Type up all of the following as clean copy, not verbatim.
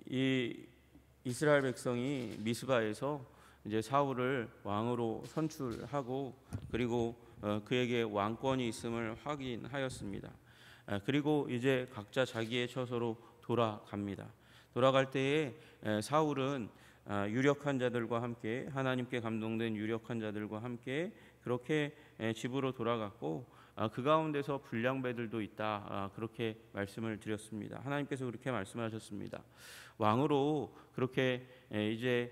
이 이스라엘 백성이 미스바에서 이제 사울을 왕으로 선출하고 그리고 그에게 왕권이 있음을 확인하였습니다. 그리고 이제 각자 자기의 처소로 돌아갑니다. 돌아갈 때에 사울은 유력한 자들과 함께 하나님께 감동된 유력한 자들과 함께 그렇게 집으로 돌아갔고 그 가운데서 불량배들도 있다 그렇게 말씀을 드렸습니다. 하나님께서 그렇게 말씀하셨습니다. 왕으로 그렇게 이제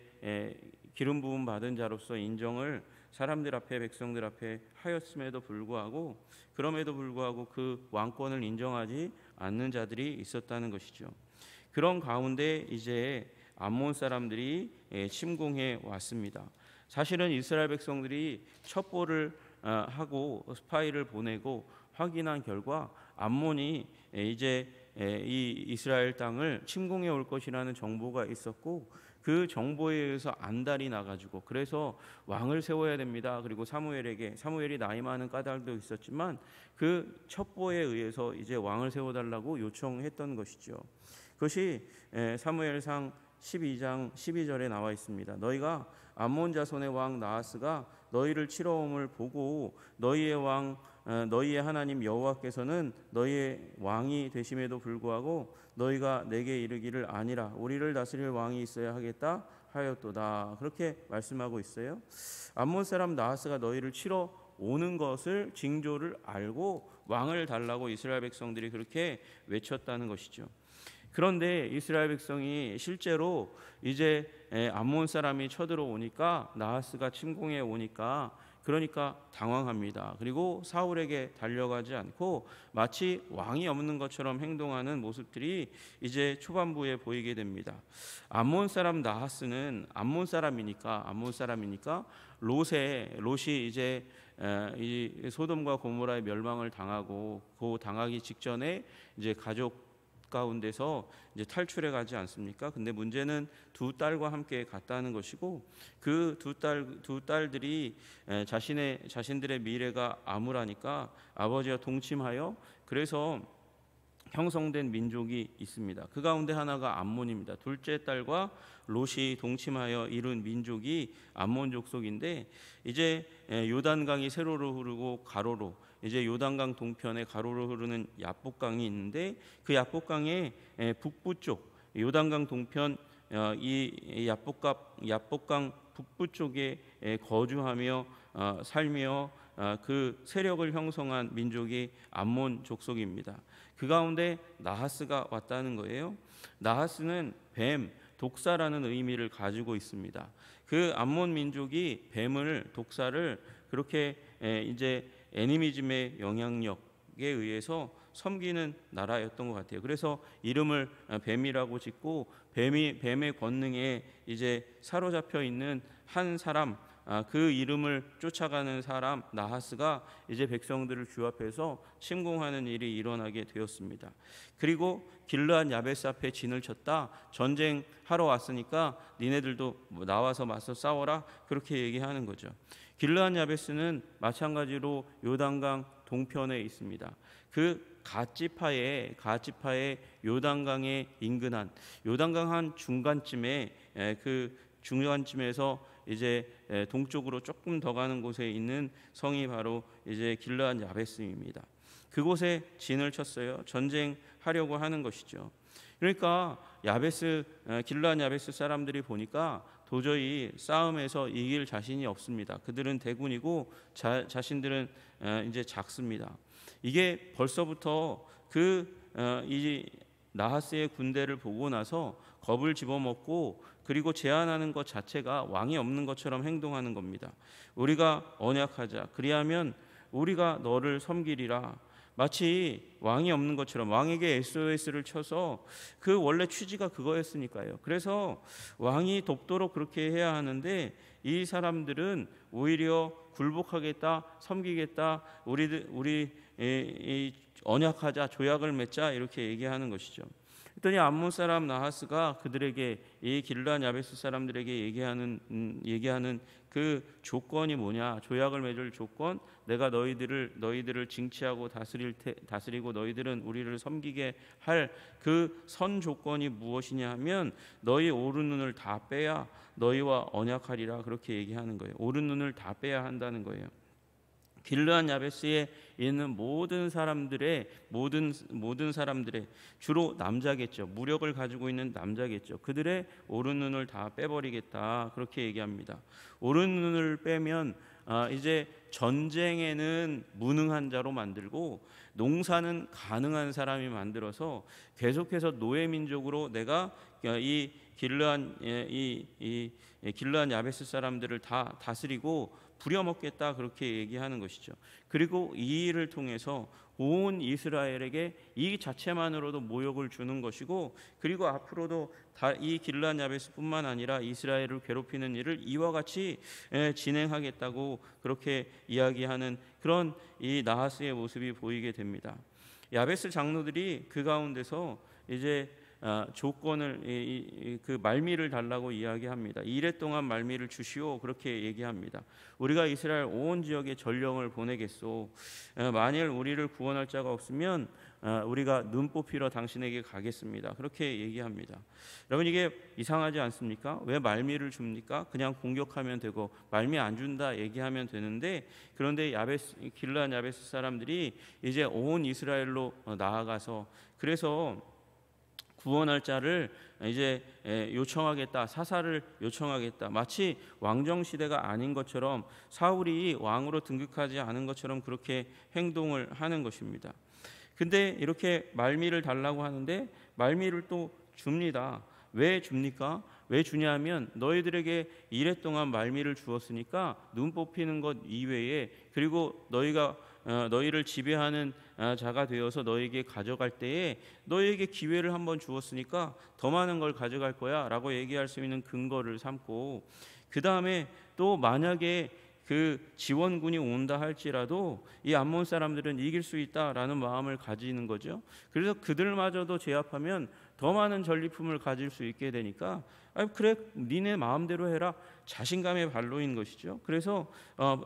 기름 부음 받은 자로서 인정을 사람들 앞에 백성들 앞에 하였음에도 불구하고 그럼에도 불구하고 그 왕권을 인정하지 않는 자들이 있었다는 것이죠. 그런 가운데 이제 암몬 사람들이 침공해 왔습니다. 사실은 이스라엘 백성들이 첩보를 하고 스파이를 보내고 확인한 결과 암몬이 이제 이 이스라엘 땅을 침공해 올 것이라는 정보가 있었고 그 정보에 의해서 안달이 나가지고 그래서 왕을 세워야 됩니다. 그리고 사무엘이 나이 많은 까닭도 있었지만 그 첩보에 의해서 이제 왕을 세워달라고 요청했던 것이죠. 그것이 사무엘상 12장 12절에 나와 있습니다. 너희가 암몬 자손의 왕 나하스가 너희를 치러옴을 보고 너희의 하나님 여호와께서는 너희의 왕이 되심에도 불구하고 너희가 내게 이르기를 아니라 우리를 다스릴 왕이 있어야 하겠다 하였도다. 그렇게 말씀하고 있어요. 암몬 사람 나하스가 너희를 치러 오는 것을 징조를 알고 왕을 달라고 이스라엘 백성들이 그렇게 외쳤다는 것이죠. 그런데 이스라엘 백성이 실제로 이제 암몬 사람이 쳐들어오니까 나하스가 침공해 오니까 그러니까 당황합니다. 그리고 사울에게 달려가지 않고 마치 왕이 없는 것처럼 행동하는 모습들이 이제 초반부에 보이게 됩니다. 암몬 사람 나하스는 암몬 사람이니까 롯이 이제 이 소돔과 고모라의 멸망을 당하고 당하기 직전에 이제 가족 가운데서 이제 탈출해 가지 않습니까? 근데 문제는 두 딸과 함께 갔다는 것이고 그 두 딸들이 자신들의 미래가 암울하니까 아버지와 동침하여 그래서 형성된 민족이 있습니다. 그 가운데 하나가 암몬입니다. 둘째 딸과 롯이 동침하여 이룬 민족이 암몬 족속인데 이제 요단강이 세로로 흐르고 가로로 이제 요단강 동편에 가로로 흐르는 야복강이 있는데 그 야복강의 북부 쪽 요단강 동편 이 야복강 북부 쪽에 거주하며 살며 그 세력을 형성한 민족이 암몬 족속입니다. 그 가운데 나하스가 왔다는 거예요. 나하스는 뱀, 독사라는 의미를 가지고 있습니다. 그 암몬 민족이 뱀을 독사를 그렇게 이제 애니미즘의 영향력에 의해서 섬기는 나라였던 것 같아요. 그래서 이름을 뱀이라고 짓고 뱀의 권능에 이제 사로잡혀 있는 한 사람 그 이름을 쫓아가는 사람 나하스가 이제 백성들을 규합해서 침공하는 일이 일어나게 되었습니다. 그리고 길르앗 야베스 앞에 진을 쳤다. 전쟁하러 왔으니까 니네들도 나와서 맞서 싸워라. 그렇게 얘기하는 거죠. 길르앗 야베스는 마찬가지로 요단강 동편에 있습니다. 그 갓지파의 요단강에 인근한 요단강 한 중간쯤에 그 중간쯤에서 이제 동쪽으로 조금 더 가는 곳에 있는 성이 바로 이제 길르앗 야베스입니다. 그곳에 진을 쳤어요. 전쟁하려고 하는 것이죠. 그러니까 길르앗 야베스 사람들이 보니까 도저히 싸움에서 이길 자신이 없습니다. 그들은 대군이고 자신들은 이제 작습니다. 이게 벌써부터 이 나하스의 군대를 보고 나서 겁을 집어먹고 그리고 제안하는 것 자체가 왕이 없는 것처럼 행동하는 겁니다. 우리가 언약하자. 그리하면 우리가 너를 섬기리라. 마치 왕이 없는 것처럼 왕에게 SOS를 쳐서 그 원래 취지가 그거였으니까요. 그래서 왕이 돕도록 그렇게 해야 하는데 이 사람들은 오히려 굴복하겠다, 섬기겠다, 우리 언약하자, 조약을 맺자 이렇게 얘기하는 것이죠. 그랬더니 암몬 사람 나하스가 그들에게, 이 길르앗 야베스 사람들에게 얘기하는 그 조건이 뭐냐, 조약을 맺을 조건, 내가 너희들을 징치하고 다스리고 너희들은 우리를 섬기게 할 그 선 조건이 무엇이냐 하면, 너희 오른 눈을 다 빼야 너희와 언약하리라, 그렇게 얘기하는 거예요. 오른 눈을 다 빼야 한다는 거예요. 길르앗 야베스에 있는 모든 사람들의 주로 남자겠죠. 무력을 가지고 있는 남자겠죠. 그들의 오른 눈을 다 빼버리겠다, 그렇게 얘기합니다. 오른 눈을 빼면 이제 전쟁에는 무능한 자로 만들고 농사는 가능한 사람이 만들어서 계속해서 노예 민족으로 내가 이 길르앗 야베스 사람들을 다 다스리고 부려먹겠다, 그렇게 얘기하는 것이죠. 그리고 이 일을 통해서 온 이스라엘에게 이 자체만으로도 모욕을 주는 것이고, 그리고 앞으로도 이 길르앗 야베스뿐만 아니라 이스라엘을 괴롭히는 일을 이와 같이 진행하겠다고 그렇게 이야기하는 그런 이 나하스의 모습이 보이게 됩니다. 야베스 장로들이 그 가운데서 이제 조건을, 그 말미를 달라고 이야기합니다. 2래 동안 말미를 주시오, 그렇게 얘기합니다. 우리가 이스라엘 온 지역에 전령을 보내겠소. 만일 우리를 구원할 자가 없으면 우리가 눈 뽑히러 당신에게 가겠습니다, 그렇게 얘기합니다. 여러분, 이게 이상하지 않습니까? 왜 말미를 줍니까? 그냥 공격하면 되고 말미 안 준다 얘기하면 되는데, 그런데 길르앗 야베스 사람들이 이제 온 이스라엘로 나아가서, 그래서 구원할 자를 이제 요청하겠다, 사사를 요청하겠다, 마치 왕정 시대가 아닌 것처럼, 사울이 왕으로 등극하지 않은 것처럼 그렇게 행동을 하는 것입니다. 근데 이렇게 말미를 달라고 하는데 말미를 또 줍니다. 왜 줍니까? 왜 주냐면, 너희들에게 2래 동안 말미를 주었으니까 눈 뽑히는 것 이외에, 그리고 너희를 지배하는 자가 되어서 너에게 가져갈 때에 너에게 기회를 한번 주었으니까 더 많은 걸 가져갈 거야 라고 얘기할 수 있는 근거를 삼고, 그 다음에 또 만약에 그 지원군이 온다 할지라도 이 암몬 사람들은 이길 수 있다라는 마음을 가지는 거죠. 그래서 그들마저도 제압하면 더 많은 전리품을 가질 수 있게 되니까, 그래, 니네 마음대로 해라, 자신감의 발로인 것이죠. 그래서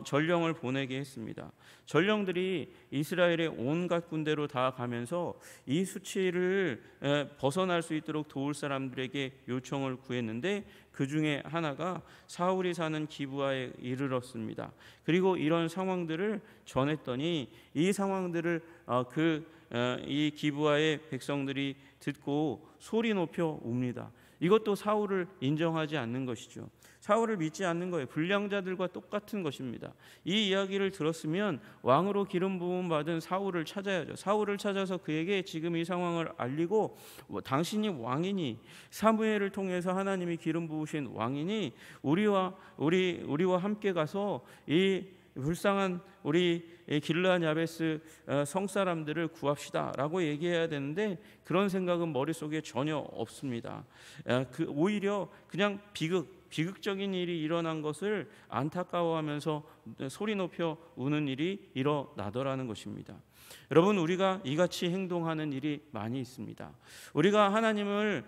전령을 보내게 했습니다. 전령들이 이스라엘의 온갖 군대로 다 가면서 이 수치를 벗어날 수 있도록 도울 사람들에게 요청을 구했는데, 그 중에 하나가 사울이 사는 기브아에 이르렀습니다. 그리고 이런 상황들을 전했더니 이 상황들을 이 기브아의 백성들이 듣고 소리 높여 웁니다. 이것도 사울을 인정하지 않는 것이죠. 사울을 믿지 않는 거예요. 불량자들과 똑같은 것입니다. 이 이야기를 들었으면 왕으로 기름 부음 받은 사울을 찾아야죠. 사울을 찾아서 그에게 지금 이 상황을 알리고, 당신이 왕이니, 사무엘을 통해서 하나님이 기름 부으신 왕이니 우리와 함께 가서 이 불쌍한 우리 길르앗 야베스 성사람들을 구합시다라고 얘기해야 되는데, 그런 생각은 머릿속에 전혀 없습니다. 오히려 그냥 비극적인 일이 일어난 것을 안타까워하면서 소리 높여 우는 일이 일어나더라는 것입니다. 여러분, 우리가 이같이 행동하는 일이 많이 있습니다. 우리가 하나님을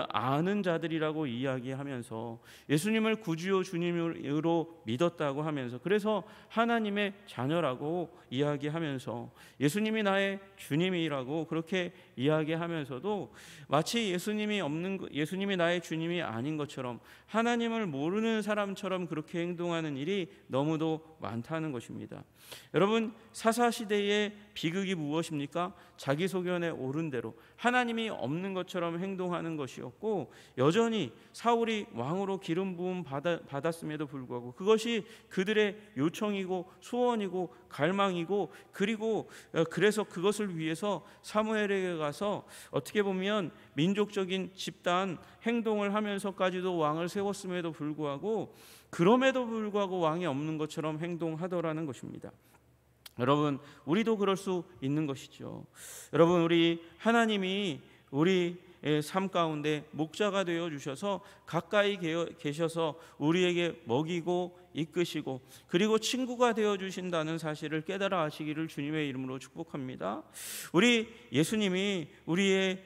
아는 자들이라고 이야기하면서, 예수님을 구주요 주님으로 믿었다고 하면서, 그래서 하나님의 자녀라고 이야기하면서, 예수님이 나의 주님이라고 그렇게 이야기하면서도 마치 예수님이 나의 주님이 아닌 것처럼, 하나님을 모르는 사람처럼 그렇게 행동하는 일이 너무도 많다는 것입니다. 여러분, 사사시대의 비극이 무엇입니까? 자기 소견에 오른 대로 하나님이 없는 것처럼 행동하는 것이었고, 여전히 사울이 왕으로 기름 부음 받았음에도 불구하고 그것이 그들의 요청이고 소원이고 갈망이고, 그래서 그것을 위해서 사무엘에게 가서 어떻게 보면 민족적인 집단 행동을 하면서까지도 왕을 세웠음에도 불구하고, 그럼에도 불구하고 왕이 없는 것처럼 행동하더라는 것입니다. 여러분, 우리도 그럴 수 있는 것이죠. 여러분, 하나님이 우리 삶 가운데 목자가 되어 주셔서 가까이 계셔서 우리에게 먹이고 이끄시고 그리고 친구가 되어 주신다는 사실을 깨달아 하시기를 주님의 이름으로 축복합니다. 우리 예수님이 우리의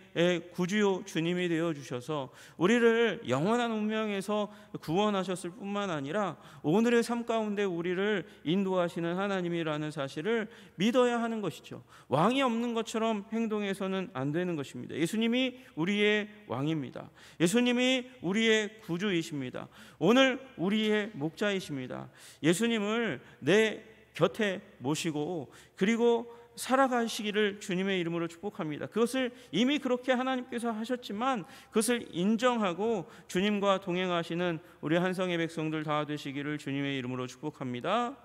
구주 주님이 되어 주셔서 우리를 영원한 운명에서 구원하셨을 뿐만 아니라 오늘의 삶 가운데 우리를 인도하시는 하나님이라는 사실을 믿어야 하는 것이죠. 왕이 없는 것처럼 행동해서는 안 되는 것입니다. 예수님이 우리의 왕입니다. 예수님이 우리의 구주이십니다. 오늘 우리의 목자이십니다. 예수님을 내 곁에 모시고 그리고 살아가시기를 주님의 이름으로 축복합니다. 그것을 이미 그렇게 하나님께서 하셨지만 그것을 인정하고 주님과 동행하시는 우리 한성의 백성들 다 되시기를 주님의 이름으로 축복합니다.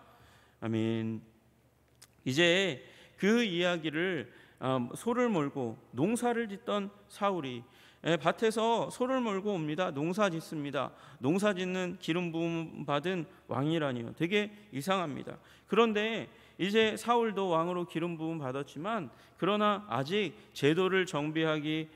아멘. 이제 그 이야기를 소를 몰고 농사를 짓던 사울이 밭에서 소를 몰고 옵니다. 농사 짓습니다. 농사 짓는 기름 부음 받은 왕이라니요. 되게 이상합니다. 그런데 이제 사울도 왕으로 기름 부음 받았지만 그러나 아직 제도를 정비하기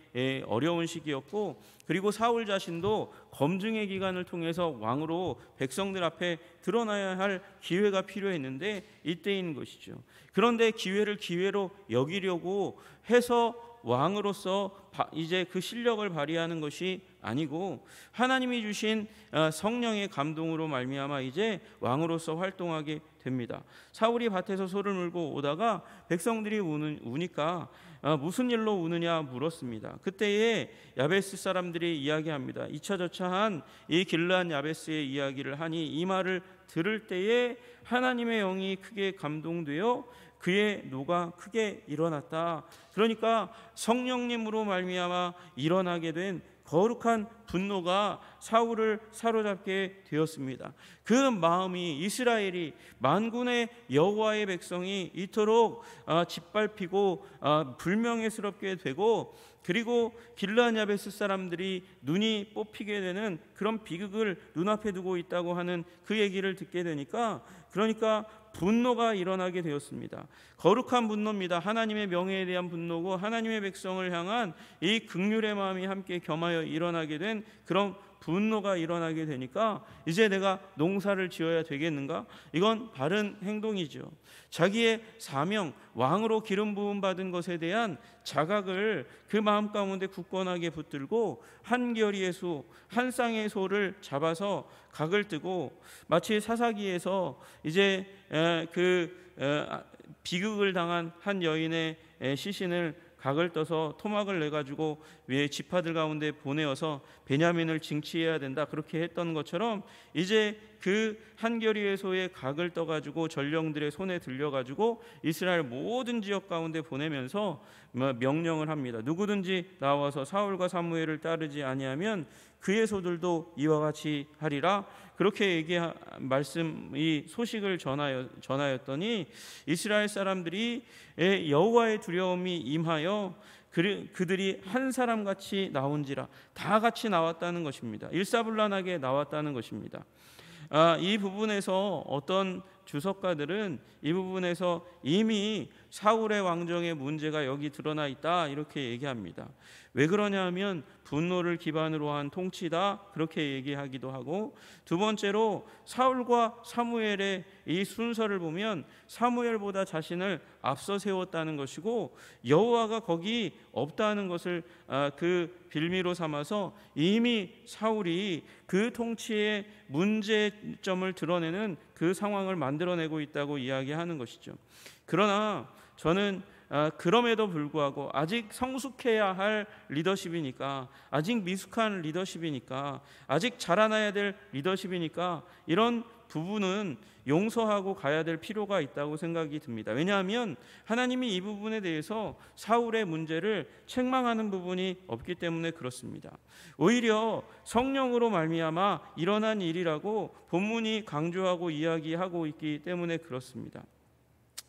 어려운 시기였고 그리고 사울 자신도 검증의 기간을 통해서 왕으로 백성들 앞에 드러나야 할 기회가 필요했는데 이때인 것이죠. 그런데 기회를 기회로 여기려고 해서 왕으로서 이제 그 실력을 발휘하는 것이 아니고 하나님이 주신 성령의 감동으로 말미암아 이제 왕으로서 활동하게 됩니다. 사울이 밭에서 소를 물고 오다가 백성들이 우니까 무슨 일로 우느냐 물었습니다. 그때에 야베스 사람들이 이야기합니다. 이차저차한 이 길르앗 야베스의 이야기를 하니 이 말을 들을 때에 하나님의 영이 크게 감동되어 그의 노가 크게 일어났다. 그러니까 성령님으로 말미암아 일어나게 된 거룩한 분노가 사울을 사로잡게 되었습니다. 그 마음이 이스라엘이 만군의 여호와의 백성이 이토록 짓밟히고 불명예스럽게 되고 그리고 길르앗 야베스 사람들이 눈이 뽑히게 되는 그런 비극을 눈앞에 두고 있다고 하는 그 얘기를 듣게 되니까 그러니까 분노가 일어나게 되었습니다. 거룩한 분노입니다. 하나님의 명예에 대한 분노고 하나님의 백성을 향한 이 긍휼의 마음이 함께 겸하여 일어나게 된 그런 분노가 일어나게 되니까 이제 내가 농사를 지어야 되겠는가? 이건 바른 행동이죠. 자기의 사명, 왕으로 기름 부음 받은 것에 대한 자각을 그 마음 가운데 굳건하게 붙들고 한 결의의 소, 한 쌍의 소를 잡아서 각을 뜨고 마치 사사기에서 이제 비극을 당한 한 여인의 시신을 각을 떠서 토막을 내가지고 지파들 가운데 보내어서 베냐민을 징치해야 된다 그렇게 했던 것처럼 이제 그 한겨리의 소의 각을 떠가지고 전령들의 손에 들려가지고 이스라엘 모든 지역 가운데 보내면서 명령을 합니다. 누구든지 나와서 사울과 사무엘을 따르지 아니하면 그의 소들도 이와 같이 하리라. 그렇게 이 소식을 전하였더니 이스라엘 사람들이 여호와의 두려움이 임하여 그들이 한 사람같이 나온지라. 다 같이 나왔다는 것입니다. 일사불란하게 나왔다는 것입니다. 이 부분에서 어떤 주석가들은 이 부분에서 이미 사울의 왕정의 문제가 여기 드러나 있다 이렇게 얘기합니다. 왜 그러냐 하면 분노를 기반으로 한 통치다 그렇게 얘기하기도 하고 두 번째로 사울과 사무엘의 이 순서를 보면 사무엘보다 자신을 앞서 세웠다는 것이고 여호와가 거기 없다는 것을 그 빌미로 삼아서 이미 사울이 그 통치의 문제점을 드러내는 그 상황을 만들어내고 있다고 이야기하는 것이죠. 그러나 저는 그럼에도 불구하고 아직 성숙해야 할 리더십이니까 아직 미숙한 리더십이니까 아직 자라나야 될 리더십이니까 이런 부분은 용서하고 가야 될 필요가 있다고 생각이 듭니다. 왜냐하면 하나님이 이 부분에 대해서 사울의 문제를 책망하는 부분이 없기 때문에 그렇습니다. 오히려 성령으로 말미암아 일어난 일이라고 본문이 강조하고 이야기하고 있기 때문에 그렇습니다.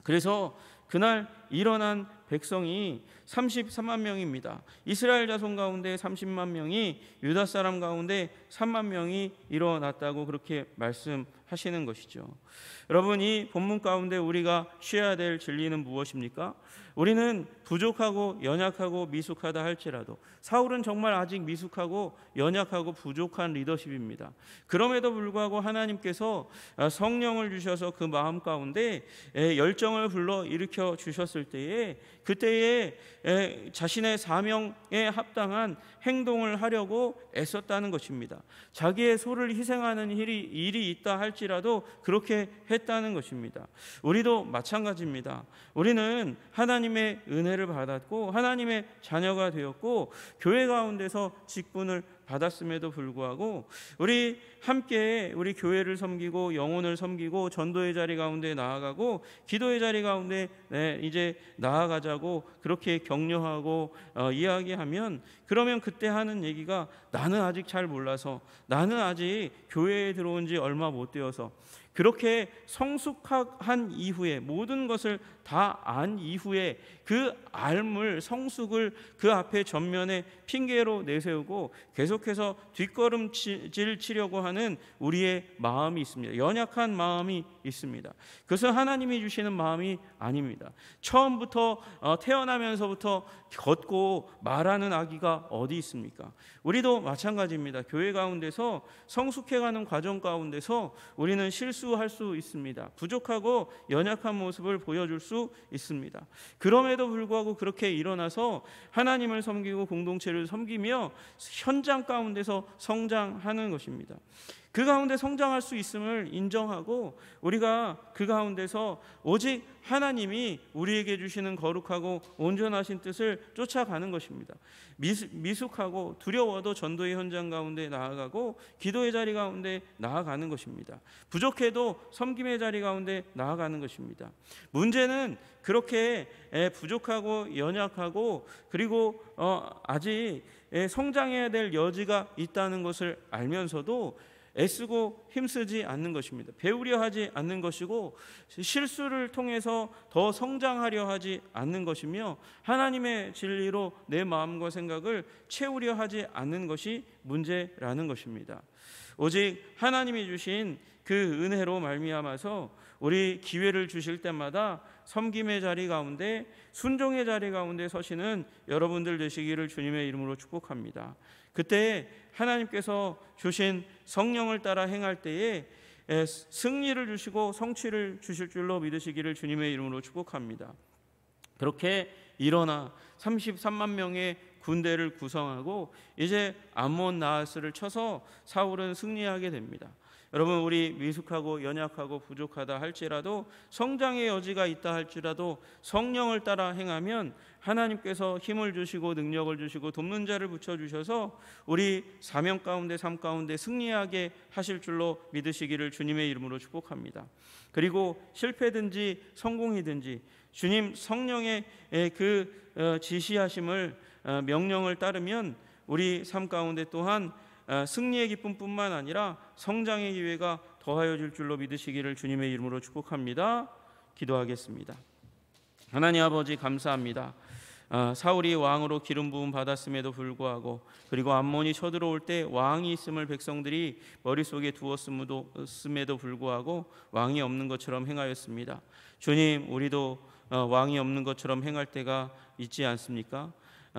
그래서 그날 일어난 백성이 33만 명입니다. 이스라엘 자손 가운데 30만 명이, 유다 사람 가운데 3만 명이 일어났다고 그렇게 말씀하시는 것이죠. 여러분, 이 본문 가운데 우리가 쉬어야 될 진리는 무엇입니까? 우리는 부족하고 연약하고 미숙하다 할지라도, 사울은 정말 아직 미숙하고 연약하고 부족한 리더십입니다. 그럼에도 불구하고 하나님께서 성령을 주셔서 그 마음 가운데 열정을 불러 일으켜 주셨을 때에, 그때에 자신의 사명에 합당한 행동을 하려고 애썼다는 것입니다. 자기의 소를 희생하는 일이 있다 할지라도 그렇게 했다는 것입니다. 우리도 마찬가지입니다. 우리는 하나님의 은혜를 받았고 하나님의 자녀가 되었고 교회 가운데서 직분을 받았음에도 불구하고 우리 함께 우리 교회를 섬기고 영혼을 섬기고 전도의 자리 가운데 나아가고 기도의 자리 가운데 이제 나아가자고 그렇게 격려하고 이야기하면, 그러면 그때 하는 얘기가 나는 아직 잘 몰라서, 나는 아직 교회에 들어온 지 얼마 못 되어서, 그렇게 성숙한 이후에 모든 것을 다 안 이후에 그 알물 성숙을 그 앞에 전면에 핑계로 내세우고 계속해서 뒷걸음질 치려고 하는 우리의 마음이 있습니다. 연약한 마음이 있습니다. 그것은 하나님이 주시는 마음이 아닙니다. 처음부터 태어나면서부터 걷고 말하는 아기가 어디 있습니까? 우리도 마찬가지입니다. 교회 가운데서 성숙해가는 과정 가운데서 우리는 실수할 수 있습니다. 부족하고 연약한 모습을 보여줄 수 있습니다. 그럼에도 불구하고 그렇게 일어나서 하나님을 섬기고 공동체를 섬기며 현장 가운데서 성장하는 것입니다. 그 가운데 성장할 수 있음을 인정하고 우리가 그 가운데서 오직 하나님이 우리에게 주시는 거룩하고 온전하신 뜻을 쫓아가는 것입니다. 미숙하고 두려워도 전도의 현장 가운데 나아가고 기도의 자리 가운데 나아가는 것입니다. 부족해도 섬김의 자리 가운데 나아가는 것입니다. 문제는 그렇게 부족하고 연약하고 그리고 아직 성장해야 될 여지가 있다는 것을 알면서도 애쓰고 힘쓰지 않는 것입니다. 배우려 하지 않는 것이고 실수를 통해서 더 성장하려 하지 않는 것이며 하나님의 진리로 내 마음과 생각을 채우려 하지 않는 것이 문제라는 것입니다. 오직 하나님이 주신 그 은혜로 말미암아서 우리 기회를 주실 때마다 섬김의 자리 가운데 순종의 자리 가운데 서시는 여러분들 되시기를 주님의 이름으로 축복합니다. 그때 하나님께서 주신 성령을 따라 행할 때에 승리를 주시고 성취를 주실 줄로 믿으시기를 주님의 이름으로 축복합니다. 그렇게 일어나 33만 명의 군대를 구성하고 이제 암몬 나하스를 쳐서 사울은 승리하게 됩니다. 여러분, 우리 미숙하고 연약하고 부족하다 할지라도 성장의 여지가 있다 할지라도 성령을 따라 행하면 하나님께서 힘을 주시고 능력을 주시고 돕는 자를 붙여주셔서 우리 사명 가운데 삶 가운데 승리하게 하실 줄로 믿으시기를 주님의 이름으로 축복합니다. 그리고 실패든지 성공이든지 주님 성령의 그 지시하심을 명령을 따르면 우리 삶 가운데 또한 승리의 기쁨뿐만 아니라 성장의 기회가 더하여 줄 줄로 믿으시기를 주님의 이름으로 축복합니다. 기도하겠습니다. 하나님 아버지, 감사합니다. 사울이 왕으로 기름 부음 받았음에도 불구하고 그리고 암몬이 쳐들어올 때 왕이 있음을 백성들이 머릿속에 두었음에도 불구하고 왕이 없는 것처럼 행하였습니다. 주님, 우리도 왕이 없는 것처럼 행할 때가 있지 않습니까?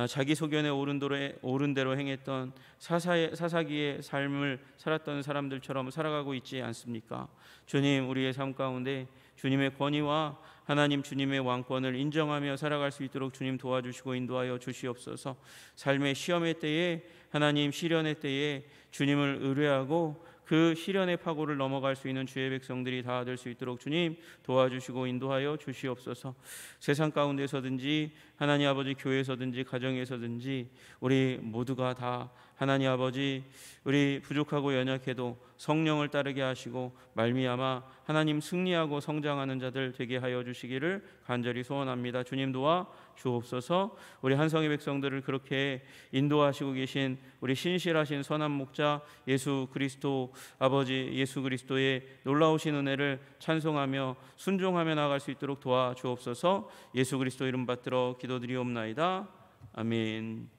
자기 소견에 옳은 대로 행했던 사사기의 삶을 살았던 사람들처럼 살아가고 있지 않습니까? 주님, 우리의 삶 가운데 주님의 권위와 하나님 주님의 왕권을 인정하며 살아갈 수 있도록 주님 도와주시고 인도하여 주시옵소서. 삶의 시험의 때에 하나님 시련의 때에 주님을 의뢰하고 그 시련의 파고를 넘어갈 수 있는 주의 백성들이 다 될 수 있도록 주님 도와주시고 인도하여 주시옵소서. 세상 가운데서든지 하나님 아버지 교회에서든지 가정에서든지 우리 모두가 다 하나님 아버지 우리 부족하고 연약해도 성령을 따르게 하시고 말미암아 하나님 승리하고 성장하는 자들 되게 하여 주시기를 간절히 소원합니다. 주님 도와 주옵소서. 우리 한성의 백성들을 그렇게 인도하시고 계신 우리 신실하신 선한 목자 예수 그리스도 아버지 예수 그리스도의 놀라우신 은혜를 찬송하며 순종하며 나아갈 수 있도록 도와주옵소서. 예수 그리스도 이름 받들어 기도드리옵나이다. 아멘.